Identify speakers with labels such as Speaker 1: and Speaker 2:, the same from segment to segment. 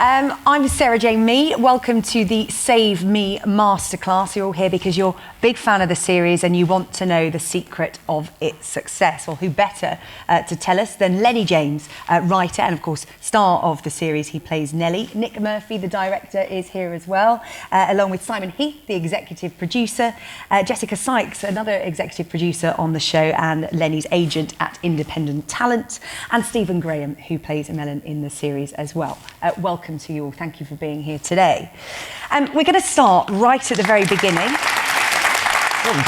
Speaker 1: I'm Sarah Jane Mee. Welcome to the Save Me Masterclass. You're all here because you're a big fan of the series and you want to know the secret of its success. Well, who better to tell us than Lennie James, writer and, of course, star of the series. He plays Nelly. Nick Murphy, the director, is here as well, along with Simon Heath, the executive producer, Jessica SYKES, another executive producer on the show and Lennie's agent at Independent Talent, and Stephen Graham, who plays Melon in the series as well. Welcome to you all. Thank you for being here today. We're going to start right at the very beginning. Excellent.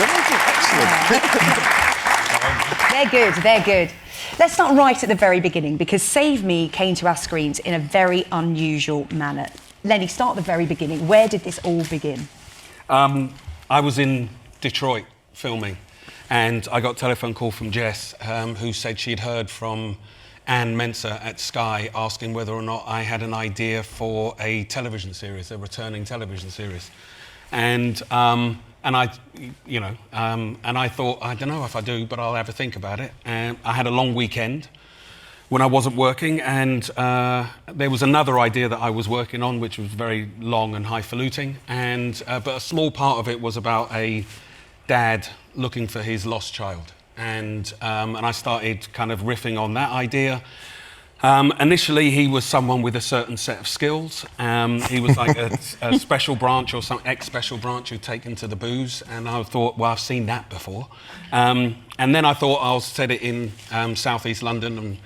Speaker 1: They're good. Let's start right at the very beginning because Save Me came to our screens in a very unusual manner. Lennie, start at the very beginning. Where did this all begin?
Speaker 2: I was in Detroit filming and I got a telephone call from Jess who said she'd heard from Anne Mensah at Sky asking whether or not I had an idea for a television series, a returning television series. And I thought, I don't know if I do, but I'll have a think about it. And I had a long weekend when I wasn't working, and there was another idea that I was working on, which was very long and highfalutin, but a small part of it was about a dad looking for his lost child. And I started kind of riffing on that idea. Initially, he was someone with a certain set of skills. He was like a special branch or some ex-special branch who'd taken to the booze. And I thought, well, I've seen that before. And then I thought I'll set it in southeast London and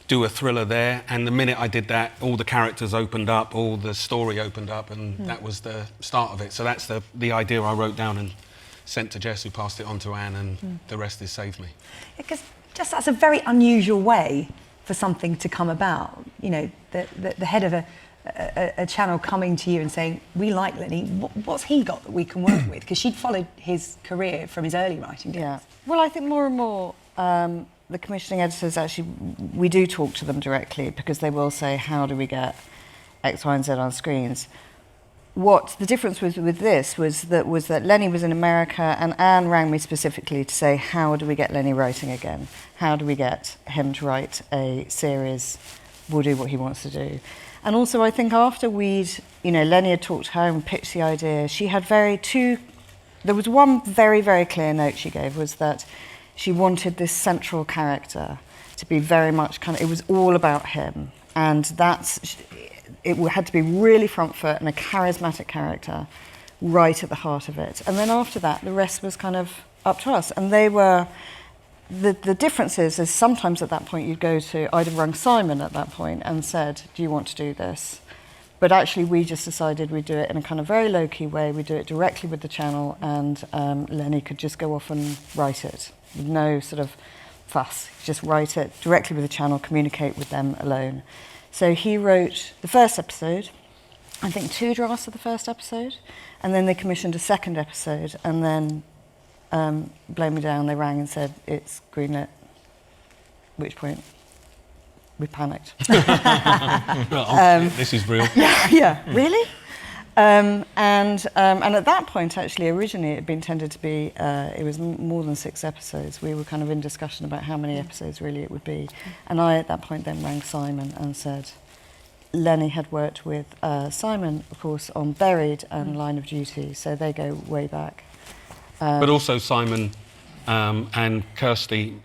Speaker 2: do a thriller there. And the minute I did that, all the characters opened up, all the story opened up, and that was the start of it. So that's the idea I wrote down and sent to Jess, who passed it on to Anne, and the rest is Save Me.
Speaker 1: Because just that's a very unusual way for something to come about. You know, the head of a channel coming to you and saying, we like Lennie, what's he got that we can work with? Because she'd followed his career from his early writing days.
Speaker 3: Yeah. Well, I think more and more the commissioning editors actually, we do talk to them directly because they will say, how do we get X, Y and Z on screens? What the difference was with this was that Lennie was in America and Anne rang me specifically to say, how do we get Lennie writing again? How do we get him to write a series? We'll do what he wants to do. And also I think after Lennie had talked to her and pitched the idea, she had there was one very, very clear note she gave, was that she wanted this central character to be very much it was all about him. And it had to be really front foot and a charismatic character right at the heart of it. And then after that, the rest was kind of up to us. And they were, the difference is sometimes at that point you'd go to, I'd have rung Simon at that point and said, do you want to do this? But actually we just decided we'd do it in a kind of very low-key way. We'd do it directly with the channel and Lennie could just go off and write it with no sort of fuss. Just write it directly with the channel, communicate with them alone. So he wrote the first episode, I think 2 drafts of the first episode, and then they commissioned a second episode, and then, blow me down, they rang and said, it's greenlit, at which point we panicked.
Speaker 2: This is real.
Speaker 3: Yeah, really? And at that point, actually, originally it had been intended to be, it was more than 6 episodes. We were kind of in discussion about how many episodes really it would be. And I, at that point, then rang Simon and said, Lennie had worked with Simon, of course, on Buried and Line of Duty, so they go way back.
Speaker 2: But also Simon and Kirsty,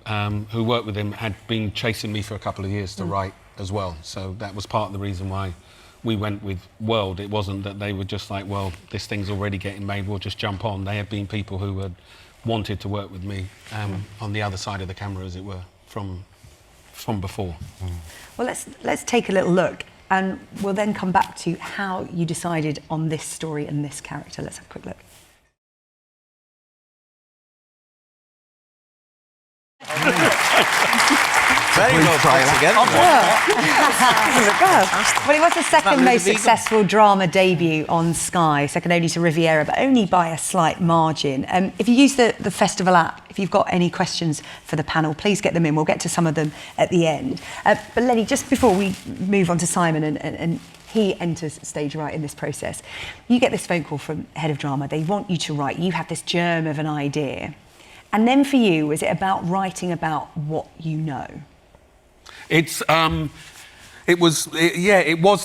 Speaker 2: who worked with him, had been chasing me for a couple of years to write as well. So that was part of the reason why we went with World. It wasn't that they were just like, well, this thing's already getting made, we'll just jump on. They had been people who had wanted to work with me on the other side of the camera, as it were, from before.
Speaker 1: Well, let's take a little look and we'll then come back to how you decided on this story and this character. Let's have a quick look.
Speaker 4: Very well put together.
Speaker 1: Well, it was the second most successful drama debut on Sky, second only to Riviera, but only by a slight margin. If you use the Festival app, if you've got any questions for the panel, please get them in. We'll get to some of them at the end. But Lennie, just before we move on to Simon and he enters stage right in this process, you get this phone call from Head of Drama. They want you to write. You have this germ of an idea. And then for you, is it about writing about what you know?
Speaker 2: It's It was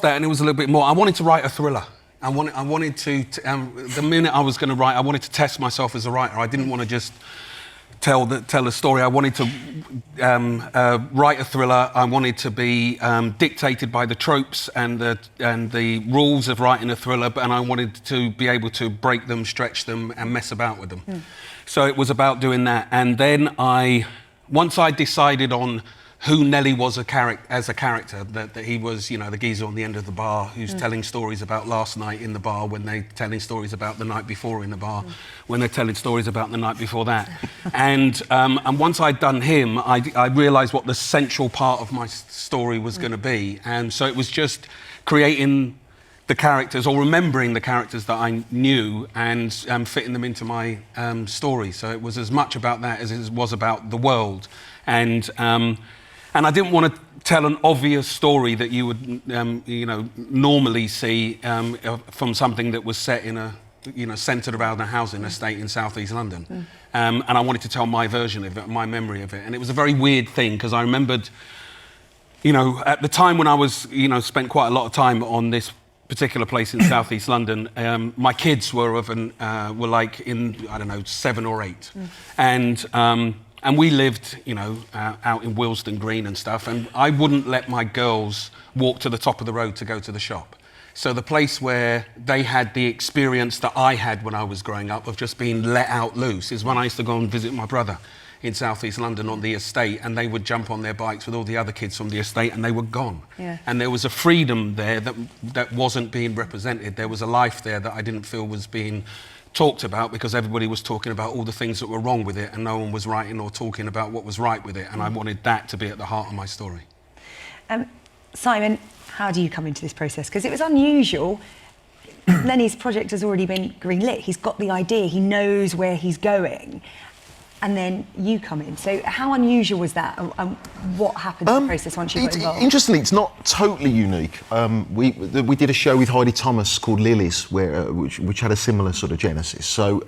Speaker 2: that, and it was a little bit more. I wanted to write a thriller. I wanted to the minute I was going to write, I wanted to test myself as a writer. I didn't want to just tell a story. I wanted to write a thriller. I wanted to be dictated by the tropes and the rules of writing a thriller, and I wanted to be able to break them, stretch them, and mess about with them. So it was about doing that. And then once I decided on who Nelly was as a character, that he was, the geezer on the end of the bar who's telling stories about last night in the bar when they're telling stories about the night before in the bar, when they're telling stories about the night before that. And once I'd done him, I realised what the central part of my story was going to be. And so it was just creating the characters, or remembering the characters that I knew, and fitting them into my story. So it was as much about that as it was about the world. And I didn't want to tell an obvious story that you would, normally see from something that was set in centred around a housing estate in southeast London. And I wanted to tell my version of it, my memory of it. And it was a very weird thing, because I remembered, at the time when I was, spent quite a lot of time on this particular place in southeast London, my kids were like in, I don't know, 7 or 8. And we lived, out in Willesden Green and stuff, and I wouldn't let my girls walk to the top of the road to go to the shop. So the place where they had the experience that I had when I was growing up of just being let out loose is when I used to go and visit my brother in southeast London on the estate, and they would jump on their bikes with all the other kids from the estate, and they were gone. Yeah. And there was a freedom there that wasn't being represented. There was a life there that I didn't feel was being talked about, because everybody was talking about all the things that were wrong with it, and no one was writing or talking about what was right with it, and I wanted that to be at the heart of my story.
Speaker 1: Simon, how do you come into this process? Because it was unusual. Lennie's project has already been greenlit. He's got the idea, he knows where he's going, and then you come in. So how unusual was that, and what happened in the process once you got involved?
Speaker 5: Interestingly, it's not totally unique. We did a show with Heidi Thomas called Lilies, which had a similar sort of genesis. So,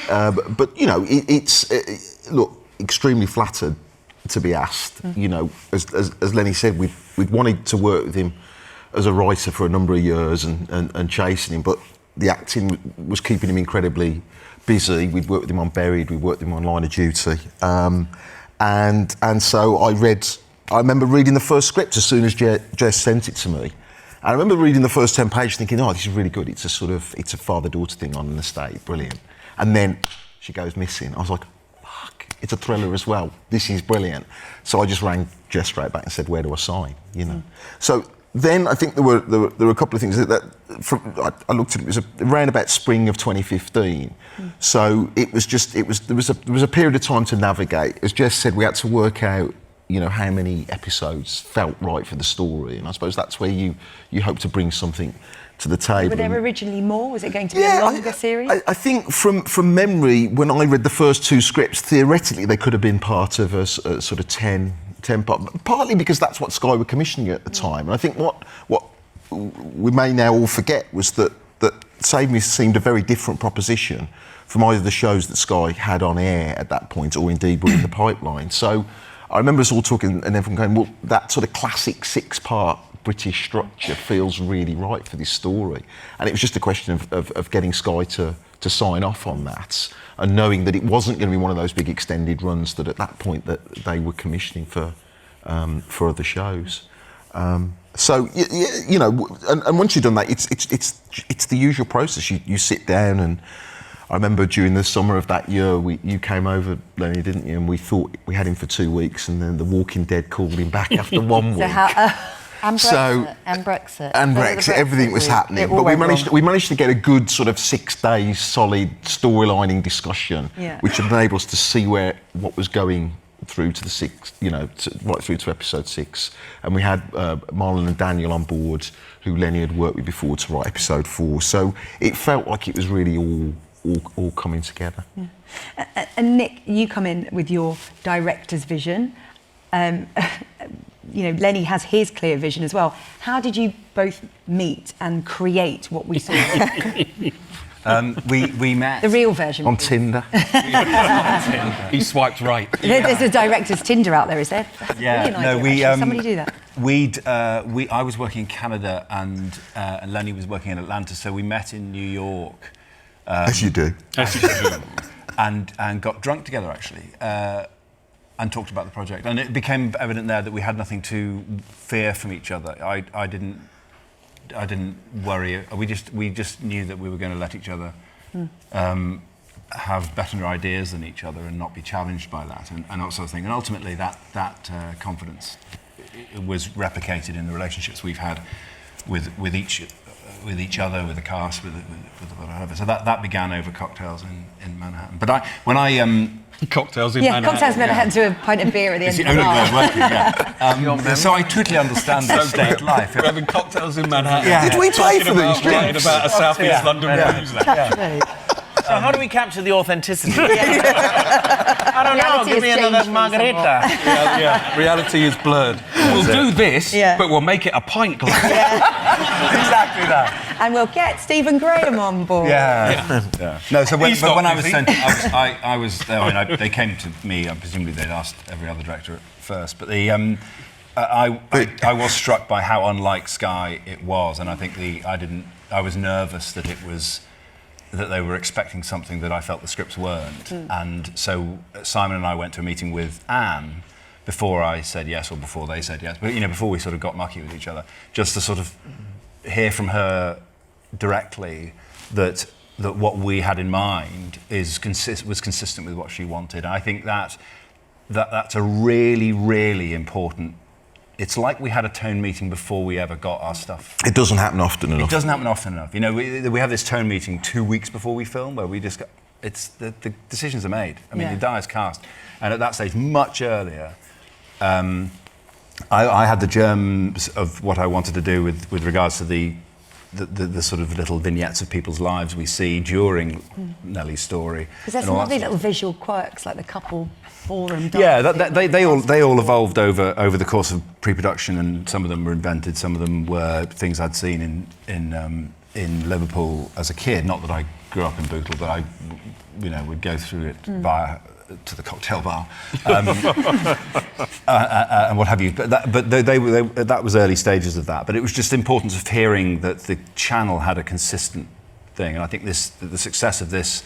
Speaker 5: but it's extremely flattered to be asked. As Lennie said, we'd wanted to work with him as a writer for a number of years and chasing him, but the acting was keeping him incredibly busy. We'd worked with him on Buried, we worked with him on Line of Duty, and so I remember reading the first script as soon as Jess sent it to me. I remember reading the first 10 pages thinking, this is really good. It's a father-daughter thing on an estate, brilliant. And then she goes missing. I was like, fuck, it's a thriller as well. This is brilliant. So I just rang Jess straight back and said, where do I sign? So then I think there were a couple of things I looked at. It was around about spring of 2015. So there was a period of time to navigate. As Jess said, we had to work out, how many episodes felt right for the story, and I suppose that's where you hope to bring something to the table.
Speaker 1: Were there originally more? Was it going to be a longer series?
Speaker 5: I think from memory, when I read the first 2 scripts, theoretically they could have been part of a sort of 10 part, partly because that's what Sky were commissioning at the time. And I think what we may now all forget was that Save Me seemed a very different proposition from either the shows that Sky had on air at that point, or indeed were in the pipeline. So I remember us all talking and everyone going, well, that sort of classic 6-part British structure feels really right for this story. And it was just a question of getting Sky to sign off on that, and knowing that it wasn't going to be one of those big extended runs that at that point that they were commissioning for other shows. So and once you've done that, it's the usual process. You sit down, and I remember during the summer of that year, you came over, Lennie, didn't you? And we thought we had him for 2 weeks, and then The Walking Dead called him back after 1 week.
Speaker 3: And Brexit.
Speaker 5: Everything was happening. But we managed to get a good sort of 6 days solid storylining discussion, which enabled us to see what was going through to the 6, right through to episode 6. And we had Marlon and Daniel on board, who Lennie had worked with before, to write episode 4. So it felt like it was really all coming together.
Speaker 1: Yeah. And Nick, you come in with your director's vision. Lennie has his clear vision as well. How did you both meet and create what we saw?
Speaker 4: We met
Speaker 1: The real version.
Speaker 5: On Tinder.
Speaker 2: He swiped right.
Speaker 1: There's a director's Tinder out there, is there? That's
Speaker 4: Yeah,
Speaker 1: really an
Speaker 4: no,
Speaker 1: idea, actually. Somebody do that.
Speaker 4: I was working in Canada and Lennie was working in Atlanta, so we met in New York.
Speaker 5: As you do.
Speaker 4: And got drunk together, actually, and talked about the project. And it became evident there that we had nothing to fear from each other. I didn't worry. We just knew that we were going to let each other have better ideas than each other and not be challenged by that, and that sort of thing. And ultimately, that confidence was replicated in the relationships we've had with each other, with the cast, with whatever. So that began over cocktails in Manhattan. But when I
Speaker 2: Cocktails in Manhattan.
Speaker 1: Cocktails in Manhattan to a pint of beer at the end of the
Speaker 4: only way
Speaker 1: night.
Speaker 4: of working, yeah. So I totally understand the state life.
Speaker 2: We're having cocktails in Manhattan.
Speaker 4: Yeah.
Speaker 5: Did we pay for these
Speaker 2: Writing
Speaker 5: drinks?
Speaker 2: about a South East London blues.
Speaker 6: So how do we capture the authenticity? I don't know.
Speaker 1: Reality
Speaker 6: Give me
Speaker 1: has
Speaker 6: another
Speaker 1: changed me
Speaker 6: margarita.
Speaker 2: Yeah, reality is blurred. We'll do this, but we'll make it a pint glass.
Speaker 4: Exactly that.
Speaker 1: And we'll get Stephen Graham on board.
Speaker 4: Yeah. No, so when
Speaker 2: He's not
Speaker 4: I was
Speaker 2: busy.
Speaker 4: sent, I was there. I mean, they came to me. Presumably they'd asked every other director first, but I was struck by how unlike Sky it was, and I think I was nervous that that they were expecting something that I felt the scripts weren't. And so Simon and I went to a meeting with Anne before I said yes or before they said yes, but before we sort of got mucky with each other, just to sort of hear from her directly that what we had in mind was consistent with what she wanted. And I think that's a really, really important. It's like we had a tone meeting before we ever got our stuff.
Speaker 5: It doesn't happen often enough.
Speaker 4: It doesn't happen often enough. We have this tone meeting 2 weeks before we film where we just go, the decisions are made. I mean, the die is cast. And at that stage, much earlier, I had the germs of what I wanted to do with regards to the sort of little vignettes of people's lives we see during Nelly's story.
Speaker 1: Because there's some lovely little visual quirks, like the couple forum.
Speaker 4: Yeah, they all evolved over the course of pre-production, and some of them were invented, some of them were things I'd seen in Liverpool as a kid. Not that I grew up in Bootle, but I would go through it to the cocktail bar and what have you. But that was early stages of that. But it was just important of hearing that the channel had a consistent thing, and I think the success of this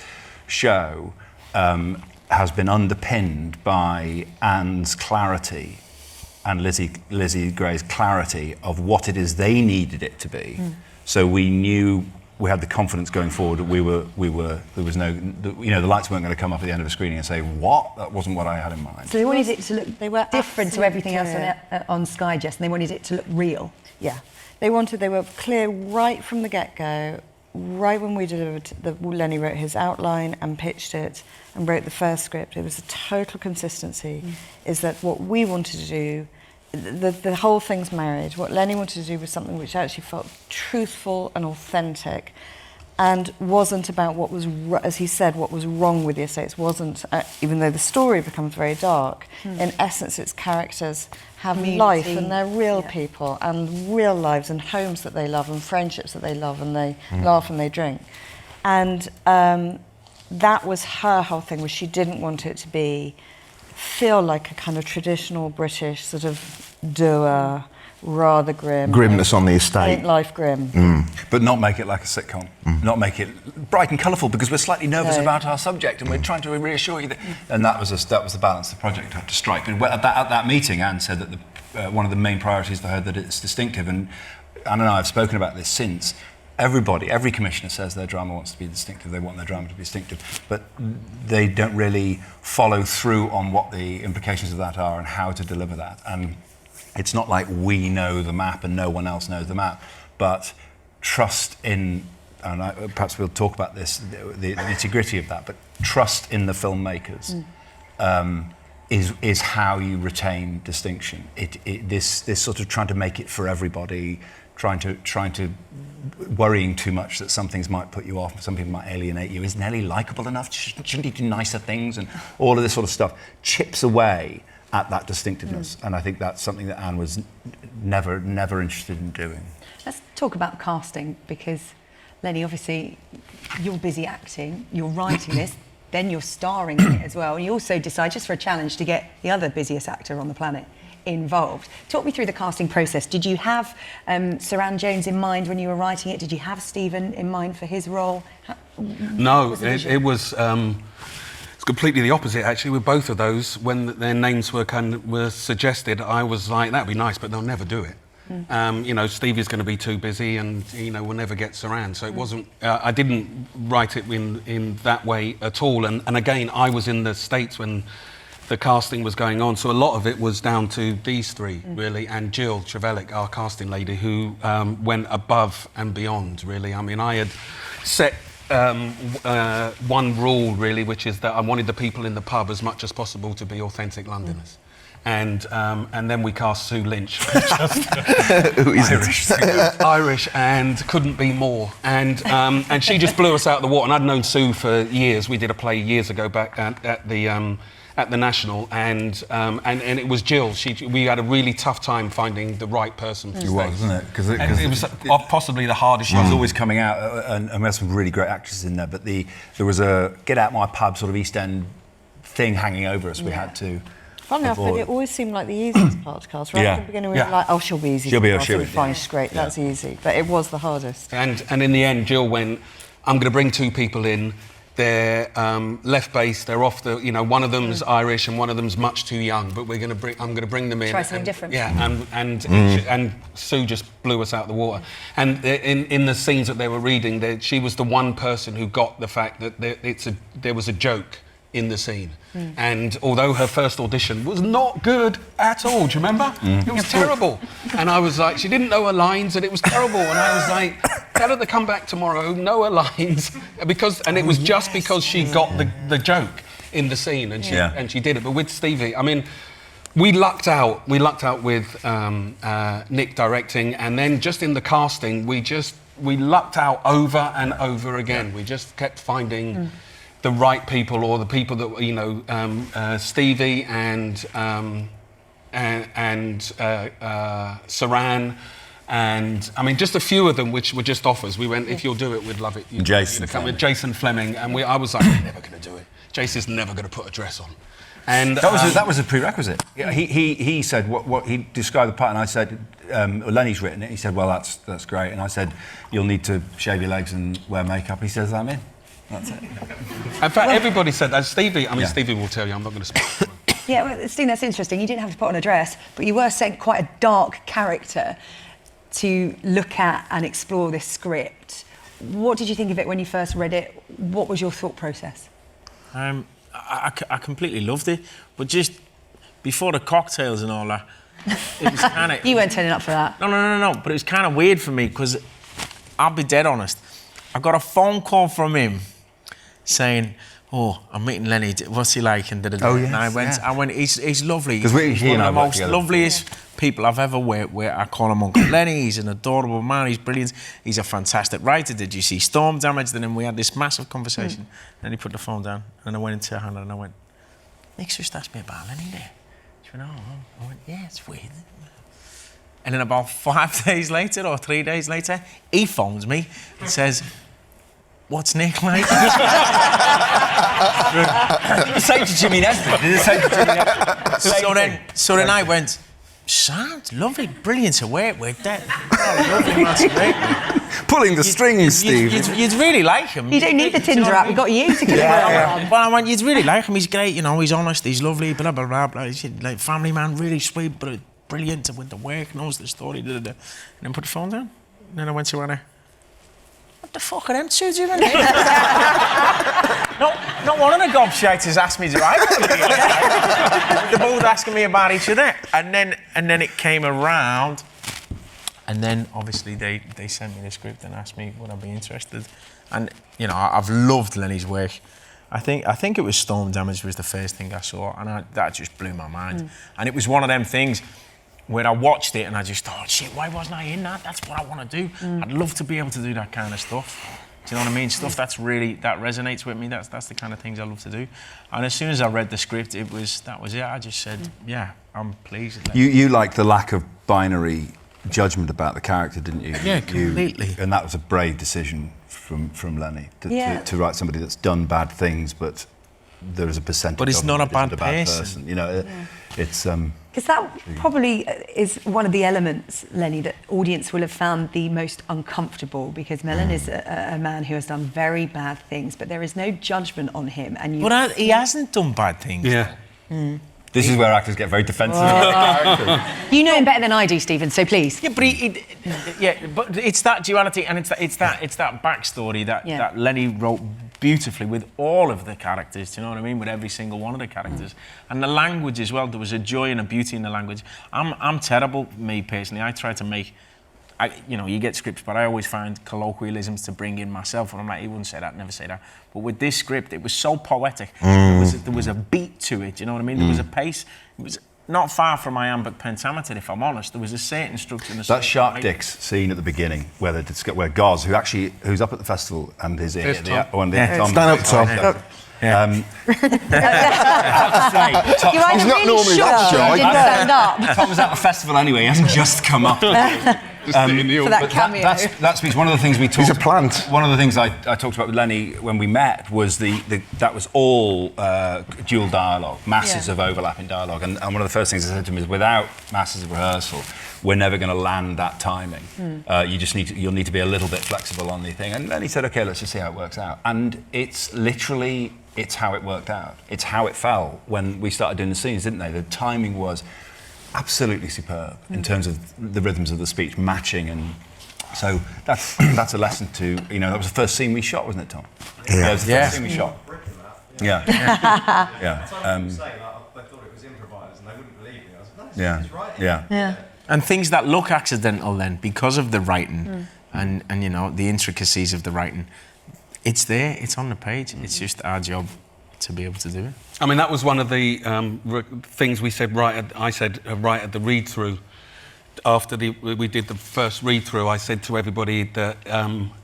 Speaker 4: show has been underpinned by Anne's clarity and Lizzie Gray's clarity of what it is they needed it to be. So we knew. We had the confidence going forward that there was no, the lights weren't going to come up at the end of a screening and say, what? That wasn't what I had in mind.
Speaker 1: So they wanted it to look
Speaker 3: They were
Speaker 1: different to everything else on Sky, Jess, and they wanted it to look real.
Speaker 3: Yeah. They were clear right from the get-go, right when we delivered, Lennie wrote his outline and pitched it and wrote the first script. It was a total consistency, is that what we wanted to do, the whole thing's married. What Lennie wanted to do was something which actually felt truthful and authentic and wasn't about what was, as he said, what was wrong with the estates. Wasn't, even though the story becomes very dark, in essence its characters have life and they're real people and real lives and homes that they love and friendships that they love and they laugh and they drink. And that was her whole thing, was she didn't want it to feel like a kind of traditional British sort of dour, rather grim.
Speaker 5: Grimness on the estate.
Speaker 3: Ain't life grim.
Speaker 4: But not make it like a sitcom. Not make it bright and colourful, because we're slightly nervous about our subject and we're trying to reassure you that. And that was the balance the project had to strike. And at that meeting, Anne said that one of the main priorities for her that it's distinctive. And Anne and I have spoken about this since. Every commissioner says their drama wants to be distinctive, they want their drama to be distinctive, but they don't really follow through on what the implications of that are and how to deliver that. And it's not like we know the map and no one else knows the map, but trust in, and perhaps we'll talk about this, the nitty-gritty of that, but trust in the filmmakers is how you retain distinction. This sort of trying to make it for everybody, trying to worrying too much that some things might put you off, some people might alienate you. Is Nelly likeable enough? Shouldn't he do nicer things? And all of this sort of stuff chips away at that distinctiveness. And I think that's something that Anne was never interested in doing.
Speaker 1: Let's talk about casting, because Lennie, obviously, you're busy acting, you're writing this, then you're starring in it as well. And you also decide, just for a challenge, to get the other busiest actor on the planet involved. Talk me through the casting process. Did you have Saran Jones in mind when you were writing it? Did you have Stephen in mind for his role?
Speaker 2: No, it was it's completely the opposite, actually, with both of those. When their names were suggested, I was like, that'd be nice, but they'll never do it. You know, Stevie's going to be too busy, and you know, we'll never get Saran. So it wasn't. I didn't write it in that way at all. And again, I was in the States when the casting was going on, so a lot of it was down to these three, really, and Jill Trevellick, our casting lady, who went above and beyond, really. I mean, I had set one rule, really, which is that I wanted the people in the pub as much as possible to be authentic Londoners. And then we cast Sue Lynch,
Speaker 5: Who is
Speaker 2: Irish, and couldn't be more. And she just blew us out of the water. And I'd known Sue for years. We did a play years ago back at the National, and it was Jill. We had a really tough time finding the right person for
Speaker 4: It was,
Speaker 2: space.
Speaker 4: wasn't it? Because
Speaker 2: it was possibly the hardest.
Speaker 4: She was always coming out, and we had some really great actresses in there. But there was a get out my pub sort of East End thing hanging over us. We had to.
Speaker 3: Funny enough, but it always seemed like the easiest part to cast. Right at the beginning, we were like, oh, she'll be easy.
Speaker 4: She'll be
Speaker 3: fine, she's great, that's easy. But it was the hardest.
Speaker 2: And in the end, Jill went, I'm going to bring two people in. They're left base. They're off the. You know, one of them's Irish and one of them's much too young. But I'm going to bring them in.
Speaker 1: Try something different.
Speaker 2: Yeah, and Sue just blew us out the water. And in the scenes that they were reading, she was the one person who got the fact that there was a joke in the scene. And although her first audition was not good at all, do you remember? It was terrible. And I was like, she didn't know her lines, and it was terrible. And I was like, tell her to come back tomorrow, know her lines, and it was just because she got the joke in the scene, and she did it. But with Stevie, I mean, we lucked out. We lucked out with Nick directing, and then just in the casting, we lucked out over and over again. We just kept finding the right people, or the people that, you know, Stevie and Saran, and I mean, just a few of them which were just offers. We went, if you'll do it, we'd love it.
Speaker 4: Jason
Speaker 2: with Jason Fleming, and I was like, I'm never going to do it. Jason's never going to put a dress on. And
Speaker 4: that was a prerequisite. Yeah, he said what he described the part, and I said, Lennie's written it. He said, well, that's great. And I said, you'll need to shave your legs and wear makeup. He says, I'm in. That's it.
Speaker 2: In fact, everybody said that. Stevie will tell you, I'm not going to speak.
Speaker 1: Yeah, well, Steve, that's interesting. You didn't have to put on a dress, but you were set quite a dark character to look at and explore this script. What did you think of it when you first read it? What was your thought process?
Speaker 6: I completely loved it, but just before the cocktails and all that, it was kind of...
Speaker 1: You weren't turning up for that.
Speaker 6: No, but it was kind of weird for me, because I'll be dead honest. I got a phone call from him saying, oh, I'm meeting Lennie, what's he like? And
Speaker 4: oh, yes,
Speaker 6: and I went, he's lovely.
Speaker 4: Because
Speaker 6: he's one of the most loveliest people I've ever worked with. I call him Uncle Lennie. He's an adorable man. He's brilliant. He's a fantastic writer. Did you see Storm Damage? And then we had this massive conversation. Then he put the phone down, and I went into Hannah and I went, Nick's just asked me about Lennie there. She went, oh. I went, yeah, it's weird. And then about 5 days later, or 3 days later, he phones me and says, what's Nick like?
Speaker 4: Same to Jimmy Nesbitt.
Speaker 6: So then I went, sounds lovely, brilliant to work with. Lovely man to work with.
Speaker 5: Pulling the strings, Steve.
Speaker 6: You'd really like him.
Speaker 1: You don't need the Tinder app, we've got you to get
Speaker 6: Well, I went, you'd really like him. He's great, you know, he's honest, he's lovely, blah, blah, blah, blah. He's like family man, really sweet, but brilliant to win the work, knows the story, and then put the phone down. And then I went to Anna. What the fuck are them two doing here? Not one of the gobshites asked me to write. They're both asking me about each other. And then it came around, and then obviously they sent me the script and asked me would I be interested. And you know, I've loved Lennie's work. I think it was Storm Damage was the first thing I saw, and that just blew my mind. And it was one of them things where I watched it and I just thought, shit, why wasn't I in that? That's what I want to do. I'd love to be able to do that kind of stuff. Do you know what I mean? Stuff that resonates with me. That's the kind of things I love to do. And as soon as I read the script, that was it. I just said, yeah, I'm pleased.
Speaker 4: You liked the lack of binary judgment about the character, didn't you?
Speaker 6: Yeah, completely.
Speaker 4: And that was a brave decision from Lennie
Speaker 1: Yeah.
Speaker 4: to write somebody that's done bad things, but there is a percentage.
Speaker 6: But it's
Speaker 4: of
Speaker 6: not
Speaker 4: them
Speaker 6: a
Speaker 4: that
Speaker 6: bad
Speaker 4: isn't
Speaker 6: person.
Speaker 4: You know, it's.
Speaker 1: Because that probably is one of the elements, Lennie, that audience will have found the most uncomfortable, because Mellon is a man who has done very bad things, but there is no judgment on him. And you
Speaker 6: But he hasn't done bad things.
Speaker 2: Yeah.
Speaker 4: This is where actors get very defensive.
Speaker 1: You know him better than I do, Stephen, so please.
Speaker 6: Yeah, but but it's that duality, and it's that backstory that Lennie wrote beautifully with all of the characters. Do you know what I mean? With every single one of the characters, and the language as well. There was a joy and a beauty in the language. I'm terrible, me personally. I try to make. You get scripts, but I always find colloquialisms to bring in myself, and I'm like, he wouldn't say that, never say that. But with this script, it was so poetic. There was a beat to it, you know what I mean? There was a pace. It was not far from iambic pentameter, if I'm honest. There was a certain structure.
Speaker 4: That Shark Dicks scene at the beginning, where Goz, who's up at the festival, and is
Speaker 2: There's Tom.
Speaker 5: Stand up, Tom.
Speaker 1: You're either
Speaker 5: not
Speaker 1: really
Speaker 5: normally
Speaker 1: shocked
Speaker 5: that
Speaker 1: or you
Speaker 5: shy.
Speaker 1: didn't stand up.
Speaker 4: Tom was at the festival anyway. He hasn't just come up.
Speaker 1: For that cameo.
Speaker 4: That's one of the things we talked.
Speaker 5: He's a plant.
Speaker 4: One of the things I talked about with Lennie when we met was that was all dual dialogue, masses of overlapping dialogue, and one of the first things I said to him is, without masses of rehearsal, we're never going to land that timing. You'll need to be a little bit flexible on the thing. And then he said, okay, let's just see how it works out. And it's how it worked out. It's how it fell when we started doing the scenes, didn't they? The timing was absolutely superb in terms of the rhythms of the speech matching, and so that's a lesson to, that was the first scene we shot, wasn't it, Tom? It was the first scene we shot. Yeah.
Speaker 7: They thought it was improvised and they wouldn't believe me. I was like, no, it's right.
Speaker 4: Yeah.
Speaker 6: And things that look accidental then, because of the writing and the intricacies of the writing, it's there, it's on the page. It's just our job to be able to do it.
Speaker 2: I mean, that was one of the things we said right at the read-through. After we did the first read-through, I said to everybody that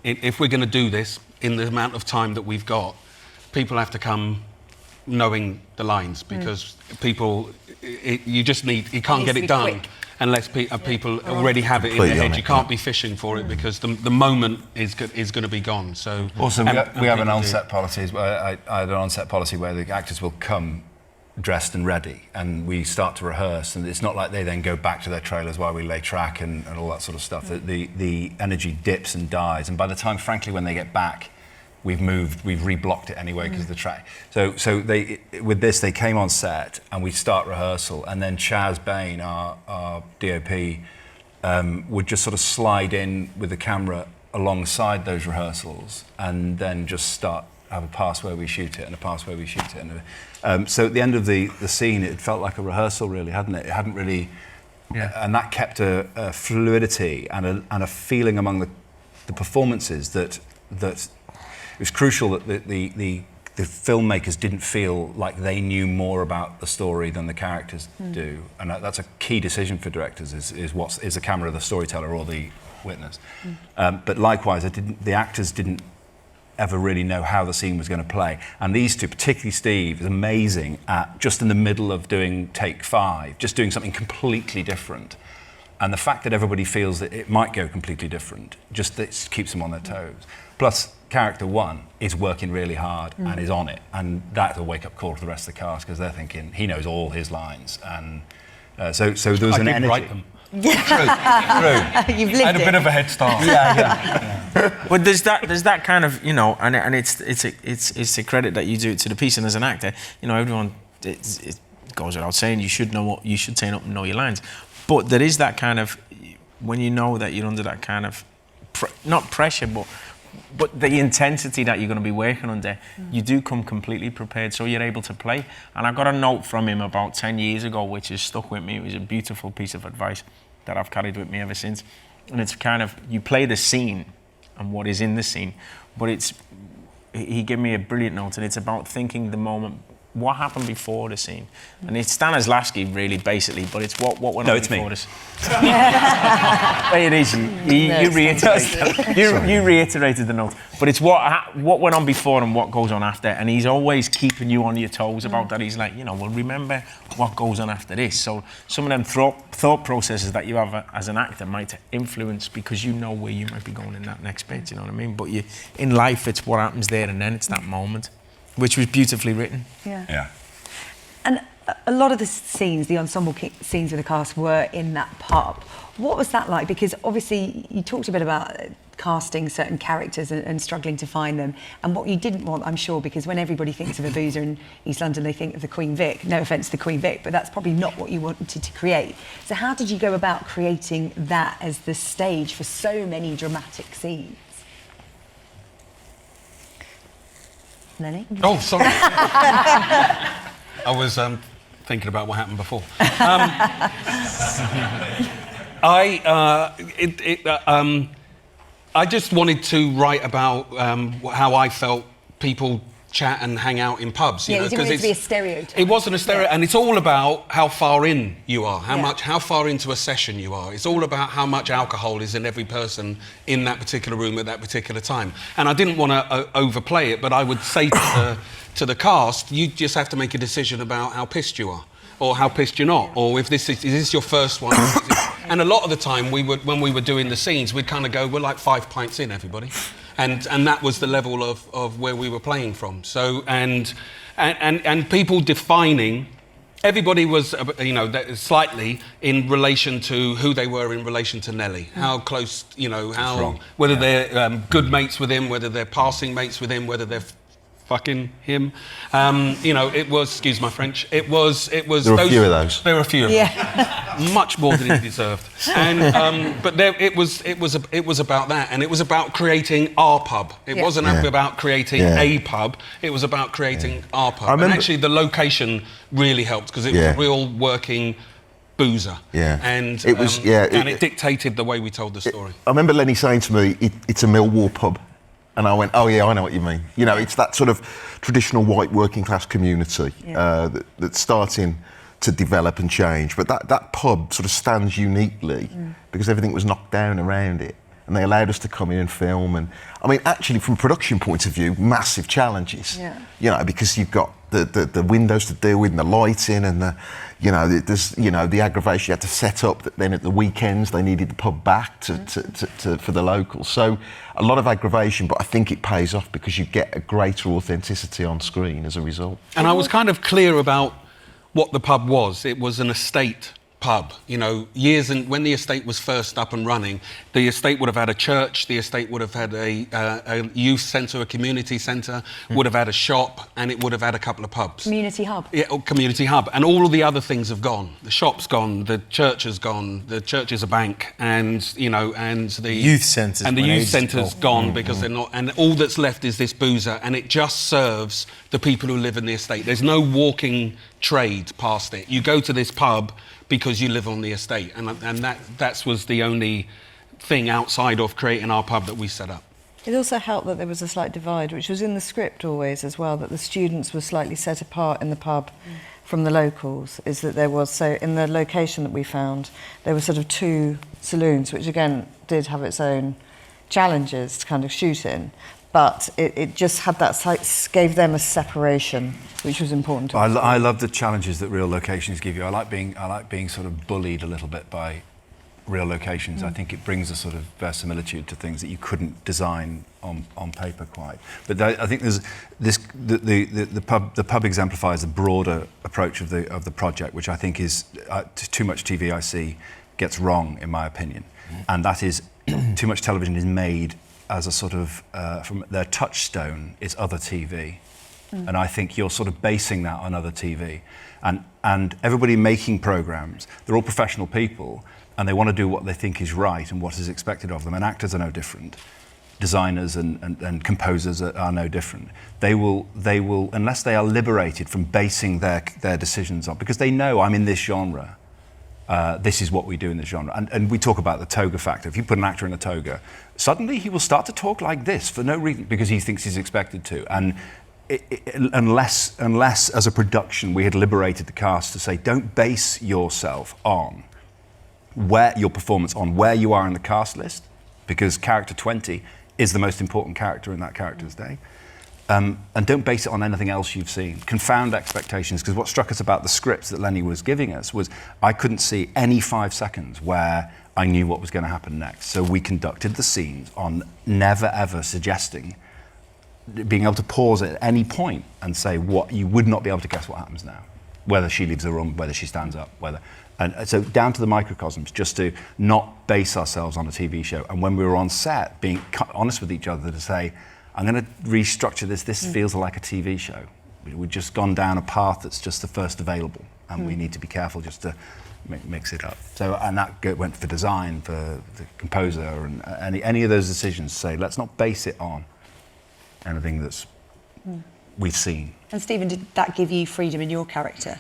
Speaker 2: if we're going to do this in the amount of time that we've got, people have to come knowing the lines, because you can't get it done
Speaker 1: quick.
Speaker 2: unless people already have it in their head. You can't be fishing for it, because the moment is going to be gone. So
Speaker 4: also, we have an on-set policy. I had an on-set policy where the actors will come dressed and ready, and we start to rehearse, and it's not like they then go back to their trailers while we lay track and all that sort of stuff. The energy dips and dies, and by the time, frankly, when they get back, we've reblocked it anyway because of the track. So with this, they came on set and we start rehearsal, and then Chaz Bain, our DOP, would just sort of slide in with the camera alongside those rehearsals, and then just have a pass where we shoot it and a pass where we shoot it. And so at the end of the scene, it felt like a rehearsal, really, hadn't it? It hadn't really, and that kept a fluidity and a feeling among the performances that it was crucial that the filmmakers didn't feel like they knew more about the story than the characters do, and that's a key decision for directors: is the camera the storyteller or the witness? But likewise, the actors didn't ever really know how the scene was going to play, and these two, particularly Steve, is amazing at just in the middle of doing take 5, just doing something completely different. And the fact that everybody feels that it might go completely different just keeps them on their toes. Plus, character 1 is working really hard and is on it, and that's a wake-up call to the rest of the cast, because they're thinking he knows all his lines, and so there was an energy.
Speaker 2: Write them.
Speaker 4: True.
Speaker 1: You've lived
Speaker 2: Had a
Speaker 1: it.
Speaker 2: bit of a head start.
Speaker 6: But there's that kind of, and it's a credit that you do it to the piece, and as an actor, everyone, it goes without saying, you should turn up and know your lines. But there is that kind of, when you know that you're under that kind of, not pressure, but the intensity that you're going to be working under, you do come completely prepared, so you're able to play. And I got a note from him about 10 years ago, which has stuck with me. It was a beautiful piece of advice that I've carried with me ever since. And it's kind of, you play the scene and what is in the scene, but he gave me a brilliant note, and it's about thinking the moment what happened before the scene. And it's Stanislavski, really, basically, but it's what went on before the scene. It is. You reiterated the note. But it's what went on before and what goes on after. And he's always keeping you on your toes about that. He's like, well, remember what goes on after this. So some of them thought processes that you have as an actor might influence because you know where you might be going in that next bit, you know what I mean? But in life, it's what happens there and then. It's that moment, which was beautifully written.
Speaker 4: Yeah.
Speaker 1: And a lot of the scenes, the ensemble scenes with the cast were in that pub. What was that like? Because obviously you talked a bit about casting certain characters and struggling to find them. And what you didn't want, I'm sure, because when everybody thinks of a boozer in East London, they think of the Queen Vic. No offence to the Queen Vic, but that's probably not what you wanted to create. So how did you go about creating that as the stage for so many dramatic scenes? Lennie?
Speaker 2: Oh, sorry. I was thinking about what happened before. I just wanted to write about how I felt people chat and hang out in pubs.
Speaker 1: You didn't want it to be a stereotype.
Speaker 2: It wasn't a stereotype, and it's all about how far in you are, how far into a session you are. It's all about how much alcohol is in every person in that particular room at that particular time. And I didn't want to overplay it, but I would say to the cast, you just have to make a decision about how pissed you are, or how pissed you're not, or if is this your first one? And a lot of the time, when we were doing the scenes, we'd kind of go, we're like 5 pints in, everybody. And that was the level of where we were playing from. So, and people defining, everybody was, slightly in relation to who they were in relation to Nelly. How close, whether they're good mates with him, whether they're passing mates with him, whether they're fucking him. It was, excuse my French, it was
Speaker 5: there were a few of those.
Speaker 2: There were a few of them. Much more than he deserved. And but it was about that, and it was about creating our pub. It wasn't about creating a pub. It was about creating our pub. And actually the location really helped because it was a real working boozer. And it was and it dictated the way we told the story.
Speaker 5: I remember Lennie saying to me, it's a Millwall pub. And I went, oh yeah, I know what you mean. It's that sort of traditional white working class community that's starting to develop and change. But that pub sort of stands uniquely because everything was knocked down around it. And they allowed us to come in and film. And I mean, actually, from a production point of view, massive challenges. Because you've got the windows to deal with and the lighting and the aggravation you had to set up. That then at the weekends they needed the pub back for the locals. So a lot of aggravation, but I think it pays off because you get a greater authenticity on screen as a result.
Speaker 2: And I was kind of clear about what the pub was. It was an estate pub, years and when the estate was first up and running, the estate would have had a church, the estate would have had a youth centre, a community centre, would have had a shop, and it would have had a couple of pubs.
Speaker 1: Community hub.
Speaker 2: Yeah, community hub, and all of the other things have gone. The shop's gone, the church has gone, the church is a bank, and and the
Speaker 6: youth centres
Speaker 2: and the youth centre's gone because they're not, and all that's left is this boozer, and it just serves the people who live in the estate. There's no walking trade past it. You go to this pub because you live on the estate, and that was the only thing outside of creating our pub that we set up.
Speaker 3: It also helped that there was a slight divide, which was in the script always as well, that the students were slightly set apart in the pub from the locals, is that there was, so in the location that we found, there were sort of 2 saloons, which again did have its own challenges to kind of shoot in, but it just had that, gave them a separation, which was important to us.
Speaker 4: I love the challenges that real locations give you. I like being sort of bullied a little bit by real locations. I think it brings a sort of verisimilitude to things that you couldn't design on paper quite. But I think there's this the pub exemplifies a broader approach of the project, which I think is too much TV I see gets wrong, in my opinion, and that is too much television is made as a sort of from their touchstone is other TV. And I think you're sort of basing that on other TV. And everybody making programmes, they're all professional people, and they want to do what they think is right and what is expected of them. And actors are no different. Designers and composers are no different. They will, unless they are liberated from basing their decisions on, because they know I'm in this genre, this is what we do in this genre. And we talk about the toga factor. If you put an actor in a toga, suddenly he will start to talk like this for no reason, because he thinks he's expected to. unless as a production we had liberated the cast to say, don't base yourself on your performance on where you are in the cast list, because character 20 is the most important character in that character's day. And don't base it on anything else you've seen. Confound expectations, because what struck us about the scripts that Lennie was giving us was I couldn't see any 5 seconds where I knew what was going to happen next. So we conducted the scenes on never ever suggesting, being able to pause at any point and say what you would not be able to guess what happens now. Whether she leaves the room, whether she stands up, and so down to the microcosms, just to not base ourselves on a TV show. And when we were on set, being honest with each other to say, I'm going to restructure this. This feels like a TV show. We've just gone down a path that's just the first available, and we need to be careful just to mix it up. So, and that went for design, for the composer, and any of those decisions. Say, let's not base it on anything that's we've seen.
Speaker 1: And Stephen, did that give you freedom in your character?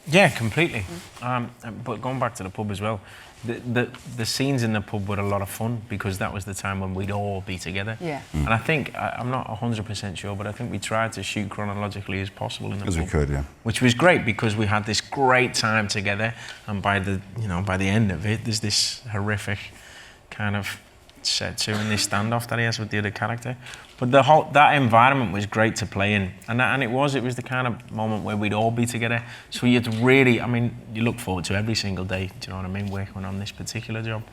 Speaker 6: Yeah, completely. But going back to the pub as well, the scenes in the pub were a lot of fun because that was the time when we'd all be together.
Speaker 1: Yeah.
Speaker 6: And I think, I'm not 100% sure, but I think we tried to shoot chronologically as possible in the pub.
Speaker 4: As we could, yeah.
Speaker 6: Which was great because we had this great time together, and by the end of it, there's this horrific kind of set to in this standoff that he has with the other character. But that environment was great to play in, and it was the kind of moment where we'd all be together. So you'd really, you look forward to every single day. Do you know what I mean? Working on this particular job.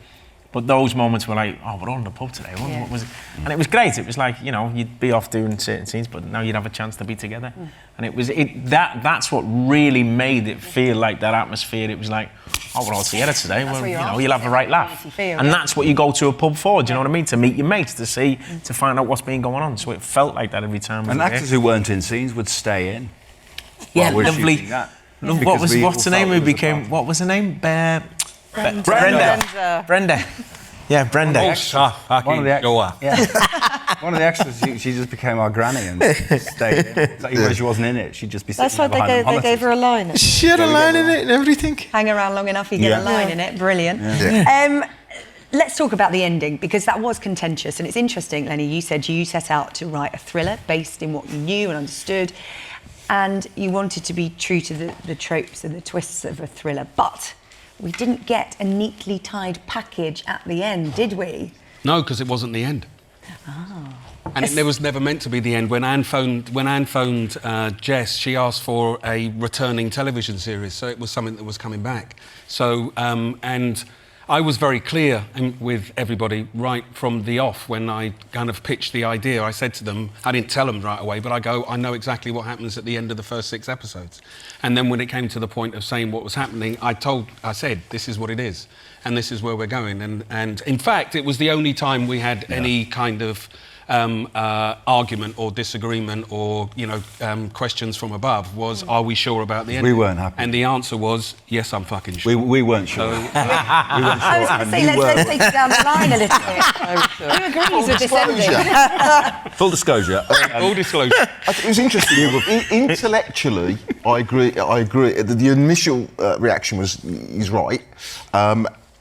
Speaker 6: But those moments were like, oh, we're all in the pub today. What was it? And it was great. It was like, you'd be off doing certain scenes, but now you'd have a chance to be together. And it was that's what really made it feel like that atmosphere. It was like, oh, we're all together today. Well, you'll have a right laugh. And that's what you go to a pub for. Do you know what I mean? To meet your mates, to find out what's been going on. So it felt like that every time.
Speaker 4: And actors who weren't in scenes would stay in.
Speaker 6: Yeah, lovely. What's the name who became? What was her name? Brenda. Yeah, Brenda.
Speaker 4: One of the extras, she just became our granny and stayed in. It's like, even though she wasn't in it, she'd just be sitting
Speaker 3: That's why they gave her a line.
Speaker 6: She had a line in it and everything.
Speaker 1: Hang around long enough, you get a line in it. Brilliant. Yeah. Let's talk about the ending, because that was contentious. And it's interesting, Lennie, you said you set out to write a thriller based in what you knew and understood. And you wanted to be true to the tropes and the twists of a thriller. But we didn't get a neatly tied package at the end, did we?
Speaker 2: No, because it wasn't the end.
Speaker 1: Oh.
Speaker 2: And it was never meant to be the end. When Anne phoned Jess, she asked for a returning television series, so it was something that was coming back. So, and I was very clear with everybody right from the off when I kind of pitched the idea. I said to them, I didn't tell them right away, but I know exactly what happens at the end of the first 6 episodes. And then when it came to the point of saying what was happening, I said, this is what it is, and this is where we're going. And in fact, it was the only time we had any kind of argument or disagreement or questions from was are we sure about the ending?
Speaker 4: We weren't happy.
Speaker 2: And the answer was yes, I'm fucking sure.
Speaker 4: We weren't sure. We weren't sure.
Speaker 1: I was going to say, let's take it down the line a little bit. Who agrees with this ending?
Speaker 4: Full disclosure.
Speaker 2: Full disclosure.
Speaker 5: It was interesting. Intellectually, I agree. The initial reaction was he's right.